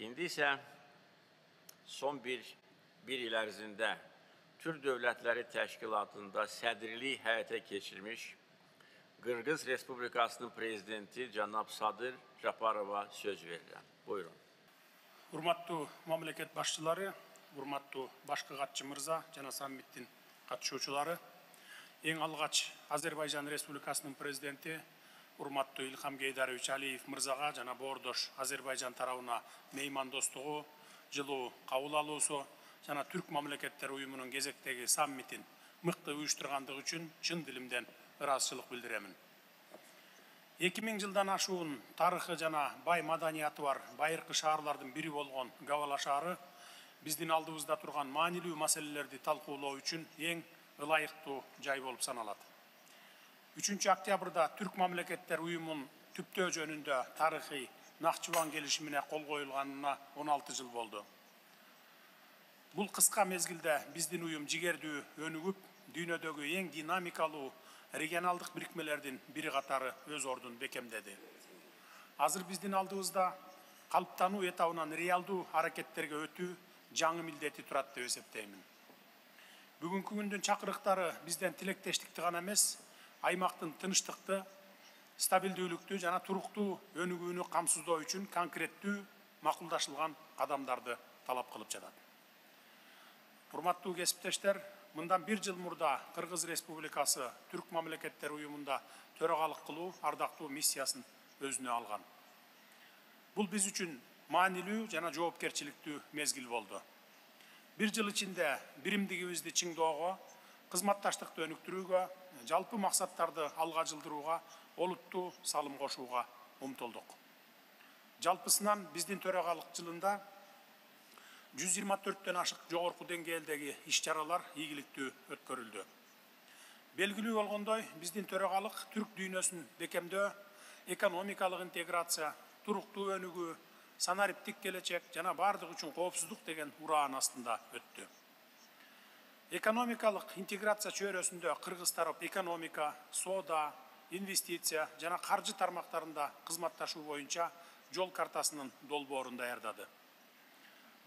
İndi ise son bir il ərzində Türk Dövlətləri Təşkilatında sədrlik həyata keçirmiş Qırğız Respublikasının prezidenti Cənab Sadır Japarova söz verirəm. Buyurun. Урматтуу мамлекет башчылары, урматтуу башкы катчы мырза жана саммиттин катышуучулары, эң алгач Азербайжан Республикасынын президенти урматтуу Илхам Гейдарович Алиев мырзага жана боордош Азербайжан тарабына меймандостугу, жылуу кабыл алуусу жана Түрк мамлекеттер уюмунун кезектеги саммитин мыкты уюштургандыгы үчүн чын дилимден ыраазычылык билдиремин. 2000 жылдан ашуун тарыхы жана бай маданияты бар байыркы шаарлардын бири болгон Гавала шаары биздин алдыбызда турган маанилүү маселелерди талкуулоо үчүн эң ылайыктуу жай болуп саналат. 3 октябрда Түрк мамлекеттер уюмунун түптөө жөнүндө тарыхый Нахчыван келишимине кол коюлганына 16 жыл болду. Бул кыска мезгилде биздин уюм жигердүү өнүгүп, дүйнөдөгү эң динамикалуу регионалдык бирикмелердин бири катары өз ордун бекемдеди. Азыр биздин алдыбызда калыптануу этабынан реалдуу аракеттерге өтүү жаңы милдети турат деп эсептеймин. Бүгүнкү күндүн чакырыктары бизден тилектештикти гана эмес, аймактын тынчтыкты, стабилдүүлүктү жана туруктуу өнүгүүнү камсыздоо үчүн конкреттүү макулдашылган кадамдарды талап кылып жатат. Урматтуу кесиптештер, мындан 1 жыл мурда Кыргыз Республикасы Түрк мамлекеттер уюмунда төрагалык кылуу ардактуу миссиясын өзүнө алган. Бул биз үчүн маанилүү жана жоопкерчиликтүү мезгил болду. 1 жыл ичинде биримдигибизди чыңдоого, кызматташтыкты өнүктүрүүгө, жалпы максаттарды алга жылдырууга, олуттуу салым кошууга умтулдук. Жалпысынан биздин төрагалык жылында 124-төн ашык жогорку деңгээлдеги иш-чаралар ийгиликтүү өткөрүлдү. Белгилүү болгондой, биздин төрагалык түрк дүйнөсүн бекемдөө, экономикалык интеграция, туруктуу өнүгүү, санариптик келечек жана бардык үчүн коопсуздук деген ураан астында өттү. Экономикалык интеграция чөйрөсүндө кыргыз тарап экономика, соода, инвестиция жана каржы тармактарында кызматташуу боюнча жол картасынын долбоорун даярдады.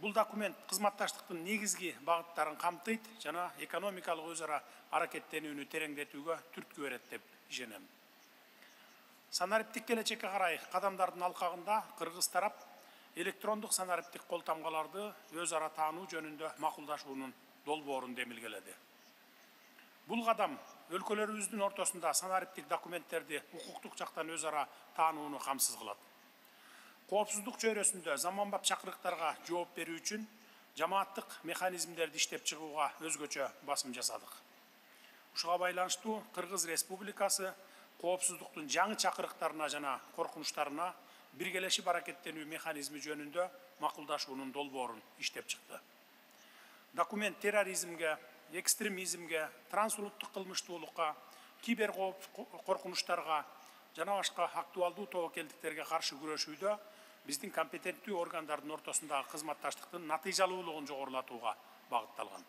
Бул документ кызматташтыктын негизги багыттарын камтыйт жана экономикалык өз ара аракеттенүүнү тереңдетүүгө түрткү берет деп ишенем. Санариптик келечекке карай кадамдардын алкагында кыргыз тарап электрондук санариптик кол тамгаларды өз ара таануу жөнүндө макулдашуунун долбоорун демилгеледи. Бул кадам өлкөлөрүбүздүн ортосунда санариптик документтерди укуктук жактан өз ара таанууну камсыз кылат. Коопсуздук чөйрөсүндө заманбап чакырыктарга жооп берүү үчүн жамааттык механизмдерди иштеп чыгууга өзгөчө басым жасадык. Ушуга байланыштуу Кыргыз Республикасы коопсуздуктун жаңы чакырыктарына жана коркунучтарына биргелешип аракеттенүү механизми жөнүндө макулдашуунун долбоорун иштеп чыкты. Документ терроризмге, экстремизмге, трансулуттук кылмыштуулукка, кибер коркунучтарга жана башка актуалдуу тобокелдиктерге каршы күрөшүүдө биздин компетенттүү органдардын ортосундагы кызматташтыктын натыйжалуулугун жогорулатууга багытталган.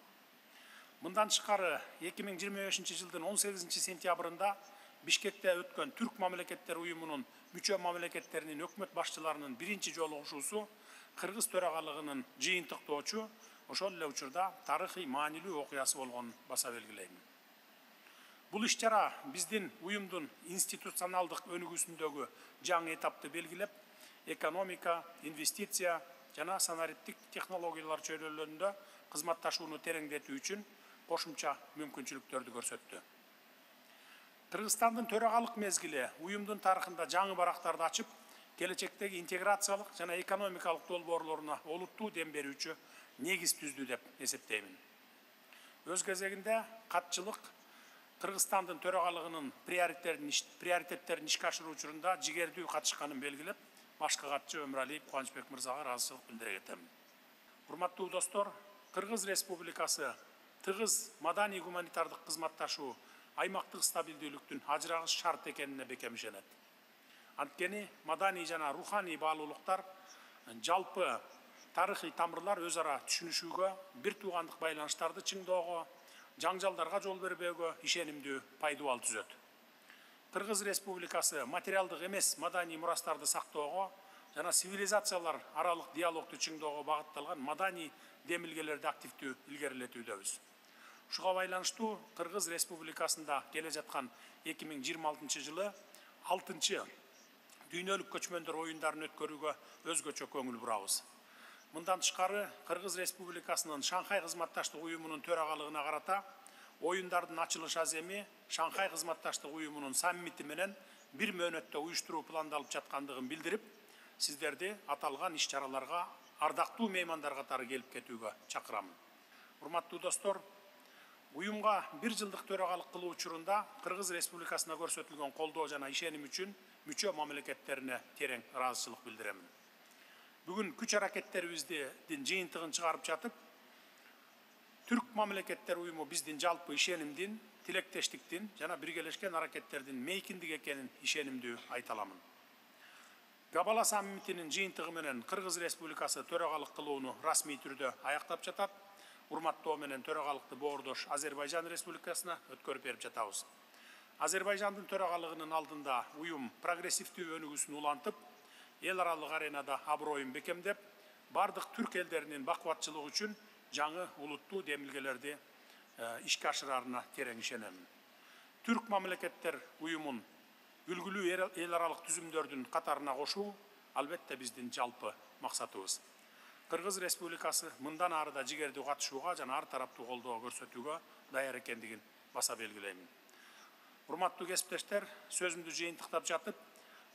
Мындан тышкары 2025 жылдын 18 сентябрында Бишкекте өткөн Түрк мамлекеттер уюмунун мүчө мамлекеттеринин өкмөт башчыларынын биринчи жолугушуусу Кыргыз төрагалыгынын жыйынтыктоочу ошол эле учурда тарыхый маанилүү окуясы болгонун баса белгилейм. Бул иш-чара биздин уюмдун институционалдык өнүгүүсүндөгү жаңы этапты белгилеп, экономика, инвестиция жана санариптик технологиялар чөйрөлөрүндө кызматташууну тереңдетүү үчүн кошумча мүмкүнчүлүктөрдү көрсөттү. Кыргызстандын төрагалык мезгили уюмдун тарыхында жаңы барактарды ачып, келечектеги интеграциялык жана экономикалык долбоорлоруна олуттуу дем берүүчү негиз түздү деп эсептеймин. Өз кезегинде катчылык Кыргызстандын төрагалыгынын приоритеттерин ишке ашыруу учурунда жигердүү катышканын белгилеп, башкы катчы Өмүралиев Кубанычбек мырзага ыраазычылык билдире кетем. Урматтуу достор, Кыргыз Республикасы тыгыз маданий гуманитардык кызматташуу аймактык стабилдүүлүктүн ажырагыс шарт экенине бекем ишенет. Анткени маданий жана руханий баалуулуктар жалпы тарыхый тамырлар өз ара түшүнүшүүгө, бир туугандык байланыштарды чыңдоого, жаңжалдарга жол бербөөгө ишенимдүү пайдубал түзөт. Кыргыз Республикасы материалдык эмес маданий мурастарды сактоого, жана цивилизациялар аралык диалогду чыңдоого багытталган мадани демилгелерди активдүү илгерилетүүдөбүз. Ушуга байланыштуу Кыргыз Республикасында келе жаткан 2026 жылы 6-чы дүйнөлүк көчмөндөр оюндарын өткөрүүгө өзгөчө көңүл бурабыз. Мындан тышкары Кыргыз Республикасынын Шанхай кызматташтык уюмунун төрагалыгына карата оюндардын ачылыш аземи Шанхай кызматташтык уюмунун саммити менен бир мөөнөттө уюштуруу пландалып жаткандыгын билдирип, сиздерди аталган иш-чараларга ардактуу меймандар катары келип кетүүгө чакырамын. Урматтуу достор, уюмга бир жылдык төрагалык кылуу учурунда Кыргыз Республикасына көрсөтүлгөн колдоо жана ишеним үчүн мүчө мамлекеттерине терең ыраазычылык билдиремин. Бүгүн күч аракеттерибиздин жыйынтыгын чыгарып жатып, Түрк мамлекеттер уюму биздин жалпы ишенимдин, тилектештиктин жана биргелешкен аракеттердин мейкиндик экенин ишенимдүү айта аламын. Габала саммитинин жыйынтыгы менен Кыргыз Республикасы төрагалык кылууну расмий түрдө аяктап жатат. Урматтоо менен төрагалыкты боордош Азербайжан Республикасына өткөрүп берип жатабыз. Азербайжандын төрагалыгынын алдында уюм прогрессивдүү өнүгүүсүн улантып, эл аралык аренада аброюн бекемдеп, бардык түрк элдеринин бакубатчылыгы үчүн жаңы улуттуу демилгелерди ишке ашырарына терең ишенемин. Түрк мамлекеттер уюмун үлгүлүү эл аралык түзүмдөрдүн катарына кошуу албетте биздин жалпы максатыбыз. Кыргыз Республикасы мындан ары да жигердүү катышууга жана ар тараптуу колдоо көрсөтүүгө даяр экендигин баса белгилеймин. Урматтуу кесиптештер, сөзүмдү жыйынтыктап жатып,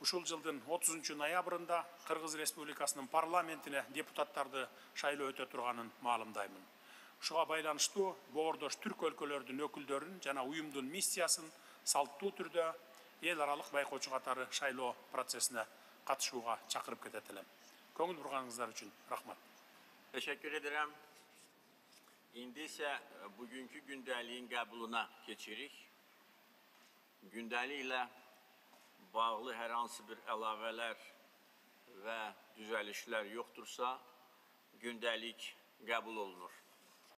ушул жылдын 30 ноябрында Кыргыз Республикасынын парламентине депутаттарды шайлоо өтө турганын маалымдаймын. Ушуга байланыштуу боордош түрк өлкөлөрдүн өкүлдөрүн жана уюмдун миссиясын салттуу түрдө эл аралык байкоочу катары шайлоо процессине катышууга чакырып кетет элем. Көңүл бурганыңыздар үчүн рахмат. Teşekkür ederim. İndi ise bugünkü gündəliyin qəbuluna keçirik. Gündəliklə bağlı hər hansı bir əlavələr və düzəlişlər yoxdursa, gündəlik qəbul olunur.